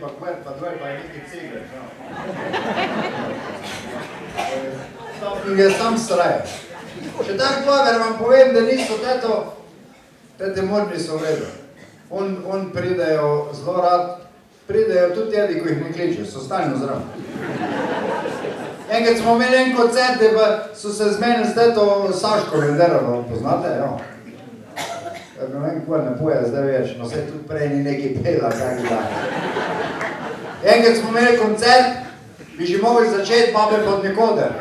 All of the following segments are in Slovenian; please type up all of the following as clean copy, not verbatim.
pa kvet, pa dve, pa je neki cigar. In je sam sraj. Če tak pover vam povem, da niso tete modni so vredo. On pridejo zelo rad, pridejo tudi tedi, ko jih ne kličejo, so stalno zraven. Enkrat smo imeli en koncert, pa so se zmenili s teto Saško Venderovo, poznate, jo? Ne vem, kako ne poje zdaj več, no se tudi prej ni neki pela, tako da. Enkrat smo imeli koncert, bi že mogli začeti babe pod Nikoder.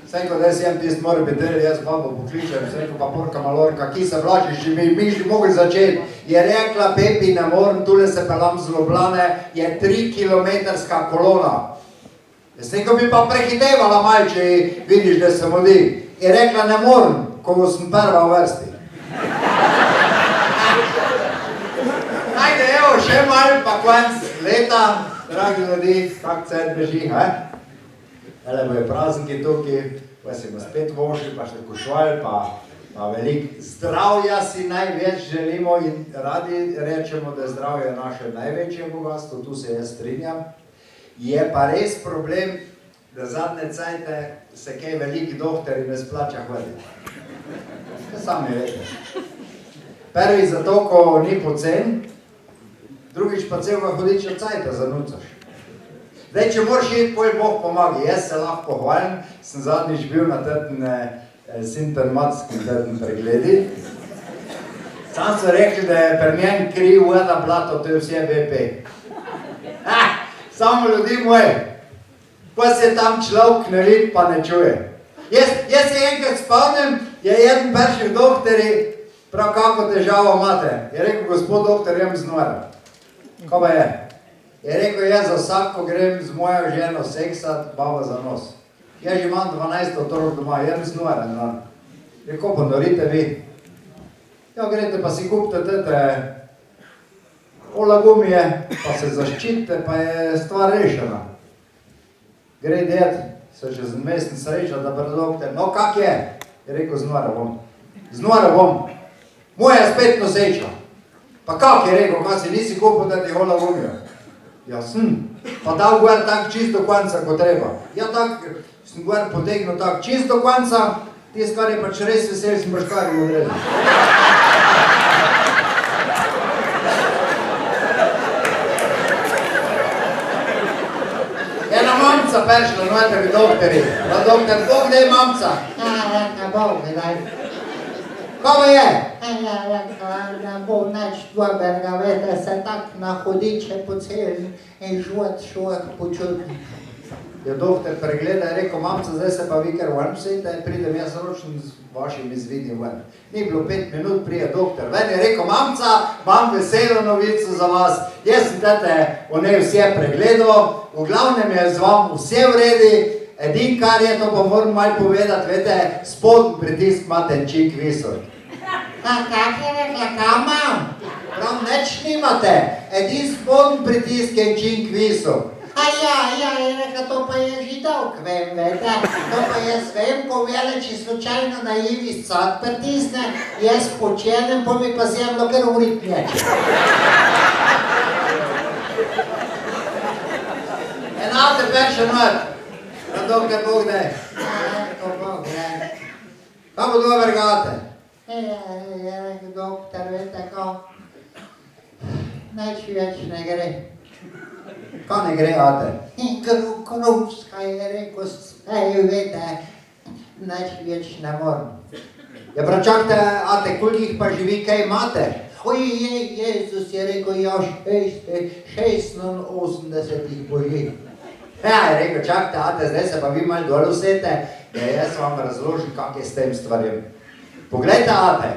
Senko, da jem tist mora biti del, jaz babo pokličem, senko pa porka malorka, ki se vlačiš, že mi že mogli začeti. Je rekla, Pepi, ne moram, tule se pelam z Ljubljane, je 3-kilometrska kolona. Senko bi pa prehitevala malo, če vidiš, da se modi. Je rekla, ne moram, ko sem prva v vrsti. Ajde, evo, še malo pa konc leta, dragi ljudi, kak cel beži, Ele bojo prazniki tukaj, pa si bo spet vošli, pa še košval, pa veliko zdravja si največ želimo in radi rečemo, da zdravje je naše največje bogatstvo, tu se jaz strinjam. Je pa res problem, da zadnje cajte se kaj veliki doktori ne splača hvaliti. To sami vete. Prvi zato, ko ni pocen, drugič pa celega hodiča cajta zanucaš. Zdaj, če moraš iti, poj Bog pomagi. Jaz se lahko pohvalim, sem zadnjič bil na sintermatskim pregledi. Sam so rekli, da je pri meni kri voda blato, to je vse BP. Samo ljudi moji, ko se tam človek ne vidi, pa ne čuje. Jaz se enkrat spomnim, je jeden prvih doktori prav kako težavo imate. Je rekel, gospod doktor, jem znora. Ko pa je? Je rekel, jaz za vsako grem z mojo ženo seksat, baba za nos. Jaz že imam 12 otrok doma, jem znora. Rekel, pa norite vi. Ja, grete pa si kupite tete olagumije, pa se zaščitite, pa je stvar rešena. Gre ded, se že z mestem sreča, da pred doktor. No, kak je? Je rekel, znora bom. Znora bom. Moja spet noseča. Pa kak je rekel, kaj si nisi kupil tete olagumijo? Ja, pa dal gor tak čisto konca, ko treba. Ja, tak sem gor potegnil tak čisto konca, tis, kar je pač res vesel, sem baškari odredil. Ena mamca prišla, noter k doktori. Pa doktor, Bog da je mamca. Bog da je. Kako je? Ne bo nič dobrega, vete, se tak na hodiče poceli in človek počuti. Je doktor pregleda, je rekel, mamca, zdaj se pa vi kar ven psejte, pridem jaz ročno z vašim izvidim ven. Ni bilo 5 minut, prije doktor ven, je rekel, mamca, imam veselo novico za vas. Jaz sem tete o nej vse pregledal, v glavnem je z vam vse v redi. Edin, kar je, to pa moram malo povedati, vete, spodnji pritisk imate čik visok. Kak je rekla, kam imam? Prav, nič nimate. Edin spodnji pritisk je čik visok. Ja, je rekla, to pa je že dolg, vem, vete. To pa jaz vem, ko vele, če slučajno na Ivi sad pritisne, jaz počenem, pa mi pa zemljo kar urit neče. Enate perše not. Na doktor Bog da je. Bog da je. Kaj bo dober gate? Je rekel doktor, vete ko, nič več ne gre. Kaj ne gre, ate? Kruvska je rekel, sej, vete, nič več ne moram. Ja, pračakte, ate, koliko jih pa živi, kaj imate? Oj, Jezus je rekel, ja, 86 jih boži. Ja, je rekel, čakajte, ate, zdaj se pa vi malo dol usete, jaz vam razložim, kak je s tem stvarjem. Poglejte, ate,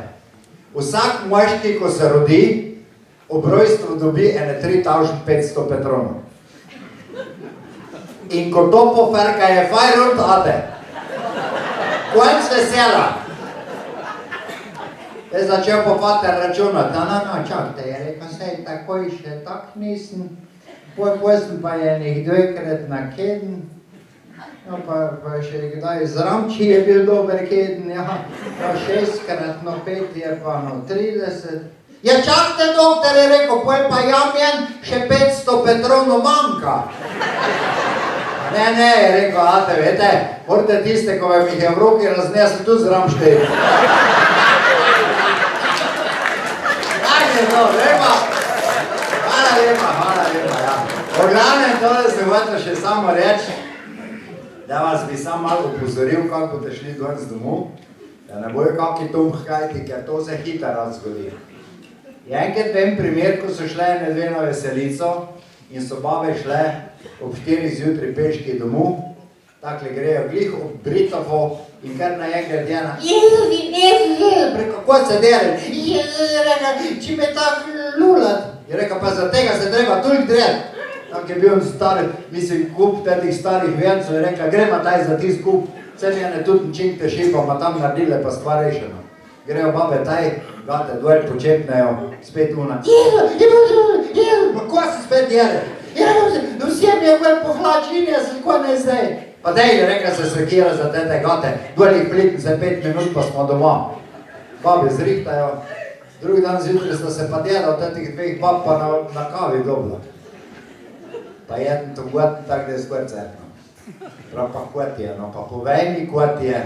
vsak moški, ko se rodi, ob rojstvu dobi ene 3500 petronov. In ko to poferka je fajrund, ate, konc vesela. Je začel pa pater računati, no, čakajte, je rekel, sej takoj še tak nisem. Poj sem pa enih 2-krat na keden, no pa še kdaj zramči je bil dober keden, ja, pa 6-krat, no 5 je pa no 30, Ja, čakajte, doktor, je rekel, poj pa jamjen, še 500 Petrovno manjka. Ne, je rekel, ate, vete, morate tiste, ko vam jih je v roki raznesli, tu zram šteti. Ajde, no, lepa. Hvala lepa, ja. V glavnem, tole se hotel še samo reči, da vas bi sam malo upozoril, kako boste šli dol z domu, da ne bojo kakvi tumhkajti, ker to se hitro zgodi. Je enkrat en primer, ko so šle dve na veselico in so babe šle ob 4 zjutraj peški domov, takle grejo glih ob Britovo in kar naenkrat ena kako se dere, če me tak lulat. Je rekel, pa za tega se treba toliko dret. Tak je bil star, mislim, kup tetih starih vencov, je rekla, gremo taj za tist kup, vse njene tudi činkte šipa, pa tam naredile pa stvar rešeno. Grejo babe taj, gate, dvor počepnejo, spet una. Pa ko se spet jere? Vsem je gor po hlačini, jaz ko ne zdaj. Pa dej, je rekla, se sekira za tete gate, dvor jih plikni za 5 minut, pa smo doma. Babe zrihtajo, drugi dan zjutraj sta se pa dela od tetih dveh bab pa na kavi dobila. Pa jeden to god tak, da je skor cerkno. Prav pa kot je, no pa povej mi, kot je.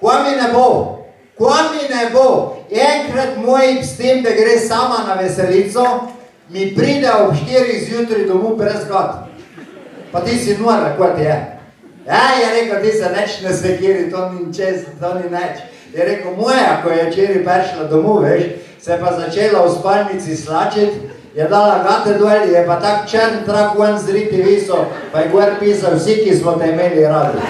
Ko mi ne bo? Ko mi ne bo, enkrat moj s tem, da gre sama na veselico, mi pride ob 4 zjutraj domov brez gat. Pa ti si nora, kot je. Je rekel, ti se neč ne sekiri, to ni čez, to ni neč. Je rekel, moja, ko je včeraj prišla domov, veš, se pa začela v spalnici slačit, je dala gate dol, je pa tak črn trak ven zriti viso, pa je gor pisal, vsi, ki smo te imeli radi.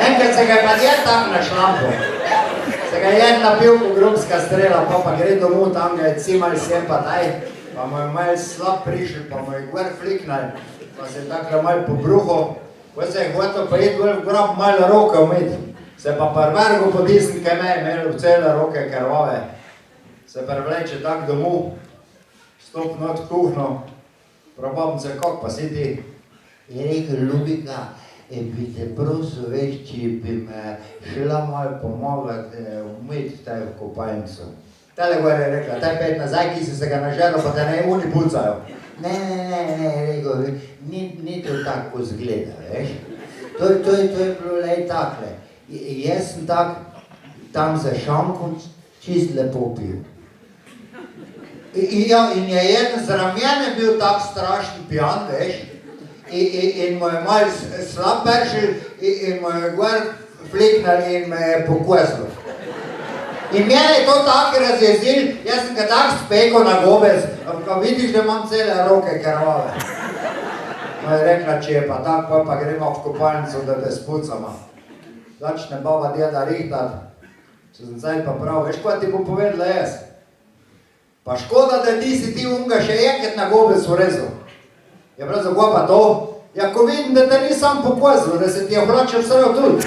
Enkrat se ga je pa djel tam na šlampu. Se ga je napil po grobska strela, pa gre domov, tam ga je cimal sem pa taj, pa mu je malo slab prišel, pa mu je gor fliknal, pa se je takle malo pobruhal, ko se je hotel pa iti gor v grob malo roke umiti. Se pa prvergo potisnil, kaj me je imel v cele roke krvave. Se prevleče tak domov, stop not v kuhno, probam se, kako pa si ti? Je rekel, Ljubika, bi te prosil, veš, če bi me šla malo pomagati umiti taj v kopalnico. Tale gor je rekla, taj pet nazaj, ki si se ga naželil, pa te ne oni pucajo. Ne, rekel, ni to tako zgleda, veš. To je bilo lej takle. Jaz sem tak tam za šankom čist lepo pil. In je jeden zraven mene bil tak strašen pijan, veš. In mu je malo slab peršil in mu je gor fliknal in me je pokozil. In mene je to tako razjezil, jaz sem ga tako spekel na gobec, ko vidiš, da imam cele roke krvave. No je rekla, če je pa tako, pa gremo v kopalnico, da te spucamo. Začne baba djeda rihtat, se sem zdaj pa prav, veš, kaj ti bo povedala jaz? Pa škoda, da ti si ti unga še enkrat na gobec urezal. Je prav za pa to? Ja, ko vidim, da te nisam pokozil, da se ti je hlače vsega tudi.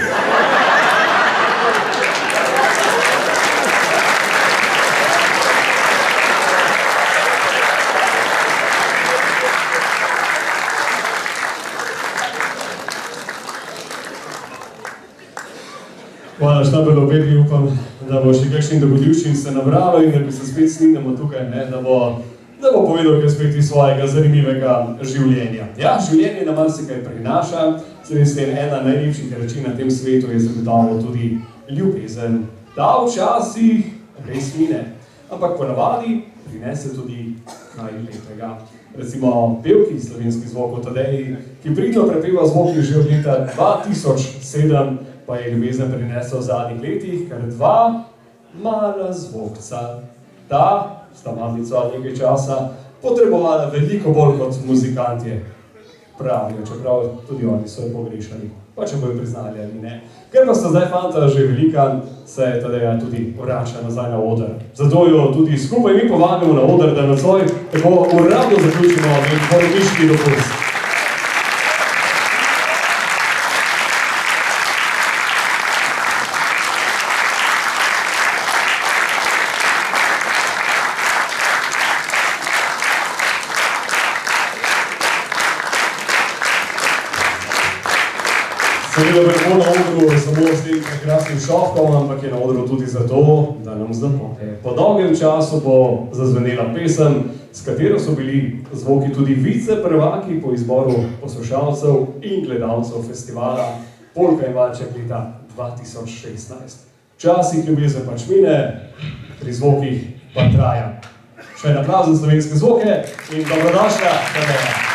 Hvala, Štabelo Bedi, upam, da bo še kakšnih dogodivščin se nabralo in da bi se spet snimemo tukaj, ne, da bo povedal kaj spet iz svojega zanimivega življenja. Ja, življenje nam marsikaj prinaša, seveda ena najlepših reči na tem svetu je zagotovo tudi ljubezen. Da včasih res mine, ampak ponavadi prinese tudi kaj lepega. Recimo pevki Slovenski zvok v Tadeji, ki pridno prepeva zvoki že od leta 2007, pa je ljubezen prinesel v zadnjih letih kar 2 mala zvokca. Ta sta mamica nekaj časa potrebovala veliko bolj kot muzikantje. Pravijo, čeprav tudi oni so jo pogrešali, pa če bojo priznali ali ne. Ker pa sta zdaj fanta že velika, se Tadeja tudi vrača nazaj na oder. Zato jo tudi skupaj mi povabimo na oder, da nocoj tako uradno zaključimo in porodniški dopust. Seveda pa ne bo na odru samo s tem prekrasnim šofkom, ampak je na odru tudi zato, da nam zapoje. Po dolgem času bo zazvenela pesem, s katero so bili zvoki tudi viceprvaki po izboru poslušalcev in gledalcev festivala Polka in valček leta 2016. Včasih ljubezen pač mine, pri zvokih pa traja. Še en aplavz za slovenske zvoke in dobrodošla, Tadeja.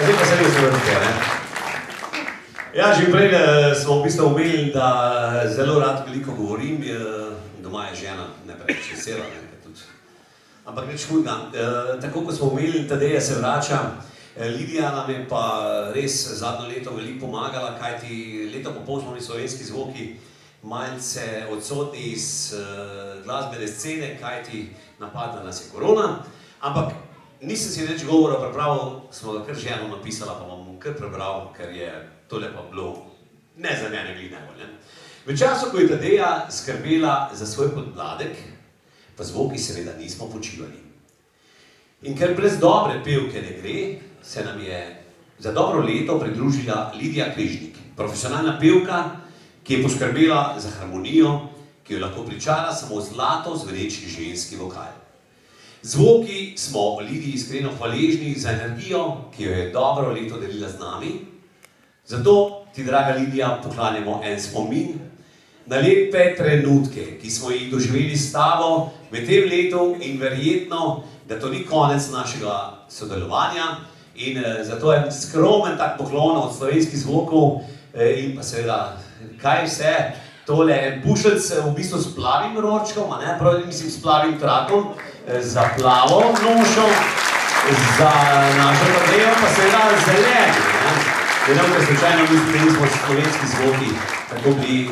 Zdaj pa se res vrnite, ne? Ja, že prej smo v bistvu omenili, da zelo rad veliko govorim, doma je žena, ne preveč vesela, ne, tudi. Ampak nič hudega. Tako kot smo omenili, Tadeja se vrača, Lidija nam je pa res zadnjo leto veliko pomagala, kajti leto po pol smo bili slovenski zvoki malce odsotni iz glasbene scene, kajti napadla nas je korona, ampak nisem si več govora pripravil, smo ga kar ženo napisala, pa bom kar prebral, ker je tole pa bilo ne za mene glih najbolj. V času, ko je Tadeja skrbela za svoj podmladek, pa zvoki seveda nismo počivali. In ker brez dobre pevke ne gre, se nam je za dobro leto pridružila Lidija Križnik, profesionalna pevka, ki je poskrbela za harmonijo, ki jo lahko pričara samo zlato zveneči ženski vokal. Zvoki smo Lidiji iskreno hvaležni za energijo, ki jo je dobro leto delila z nami. Zato ti, draga Lidija, poklanjamo en spomin na lepe trenutke, ki smo jih doživeli s tabo med tem letom in verjetno, da to ni konec našega sodelovanja. In zato je skromen tak poklon od slovenskih zvokov in pa seveda, kaj vse, tole en bušelc v bistvu s plavim ročkom, mislim s plavim trakom, za plavo nošo, za našo Tadejo pa seveda zeleni. Vedem, ker slučajno mislim, da nismo slovenski zvoki tako bili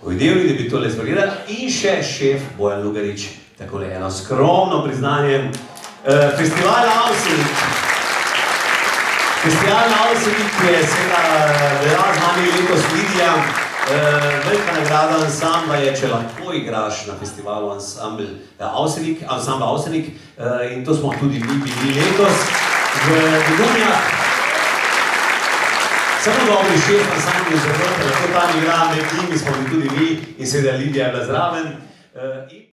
uvideli, da bi tole zvrgledali. In še šef Bojan Lugarič, takole eno skromno priznanje. Festival Avsenik. Festival Avsenik je seveda bila z nami letos Lidija. Velika nagrada ansambla je, če lahko igraš na festivalu ansambl Avsenik. In to smo tudi mi bili letos v Dunjah. Samo dobri šef ansambl, zato lahko tam igra, med njimi smo tudi mi in seveda Lidija je bila zraven.